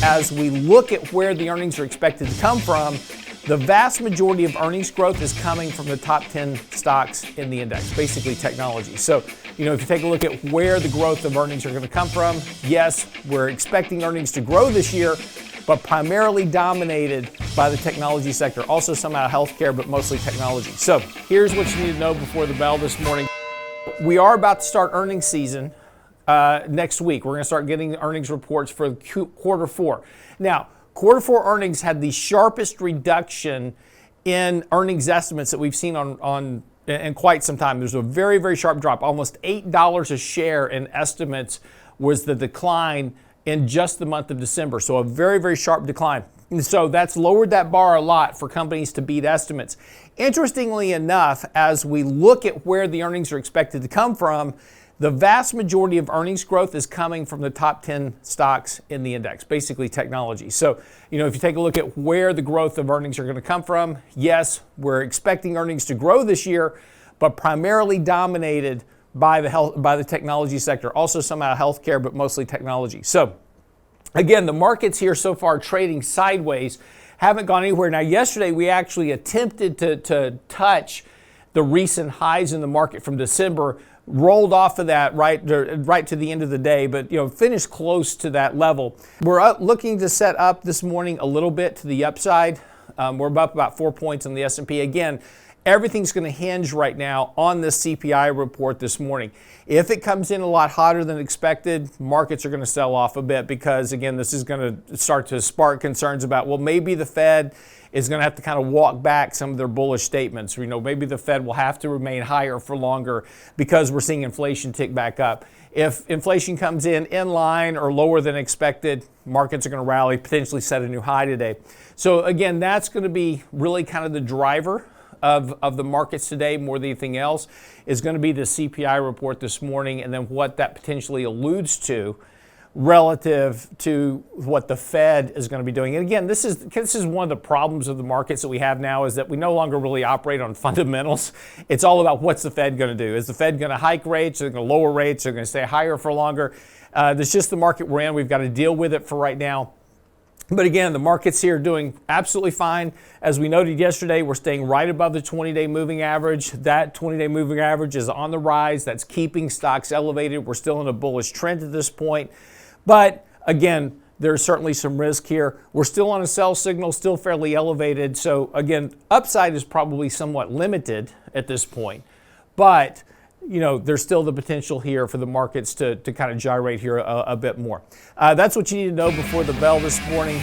as we look at where the earnings are expected to come from, the vast majority of earnings growth is coming from the top 10 stocks in the index, basically technology. So, if you take a look at where the growth of earnings are going to come from, yes, we're expecting earnings to grow this year, but primarily dominated by the technology sector. Also some out of healthcare, but mostly technology. So here's what you need to know before the bell this morning. We are about to start earnings season next week. We're going to start getting earnings reports for quarter four. Now, quarter four earnings had the sharpest reduction in earnings estimates that we've seen in quite some time. There's a very, very sharp drop. Almost $8 a share in estimates was the decline in just the month of December. So a very, very sharp decline. And so that's lowered that bar a lot for companies to beat estimates. Interestingly enough, as we look at where the earnings are expected to come from, the vast majority of earnings growth is coming from the top 10 stocks in the index, basically technology. So, if you take a look at where the growth of earnings are going to come from, yes, we're expecting earnings to grow this year, but primarily dominated by the technology sector. Also some out of healthcare, but mostly technology. So, again, the markets here so far trading sideways, haven't gone anywhere. Now, yesterday we actually attempted to touch the recent highs in the market from December, rolled off of that right to the end of the day, but finished close to that level. We're looking to set up this morning a little bit to the upside. We're up about 4 points on the S&P. Again, everything's going to hinge right now on this CPI report this morning. If it comes in a lot hotter than expected, markets are going to sell off a bit because, again, this is going to start to spark concerns about, well, maybe the Fed is going to have to kind of walk back some of their bullish statements. Maybe the Fed will have to remain higher for longer because we're seeing inflation tick back up. If inflation comes in line or lower than expected, markets are going to rally, potentially set a new high today. So, again, that's going to be really kind of the driver of the markets today, more than anything else, is going to be the CPI report this morning and then what that potentially alludes to relative to what the Fed is going to be doing. And again, this is one of the problems of the markets that we have now, is that we no longer really operate on fundamentals. It's all about what's the Fed going to do. Is the Fed going to hike rates? Are they going to lower rates? Are they going to stay higher for longer? That's just the market we're in. We've got to deal with it for right now. But again, the markets here are doing absolutely fine. As we noted yesterday, we're staying right above the 20-day moving average. That 20-day moving average is on the rise. That's keeping stocks elevated. We're still in a bullish trend at this point. But again, there's certainly some risk here. We're still on a sell signal, still fairly elevated. So again, upside is probably somewhat limited at this point. But there's still the potential here for the markets to kind of gyrate here a bit more. That's what you need to know before the bell this morning.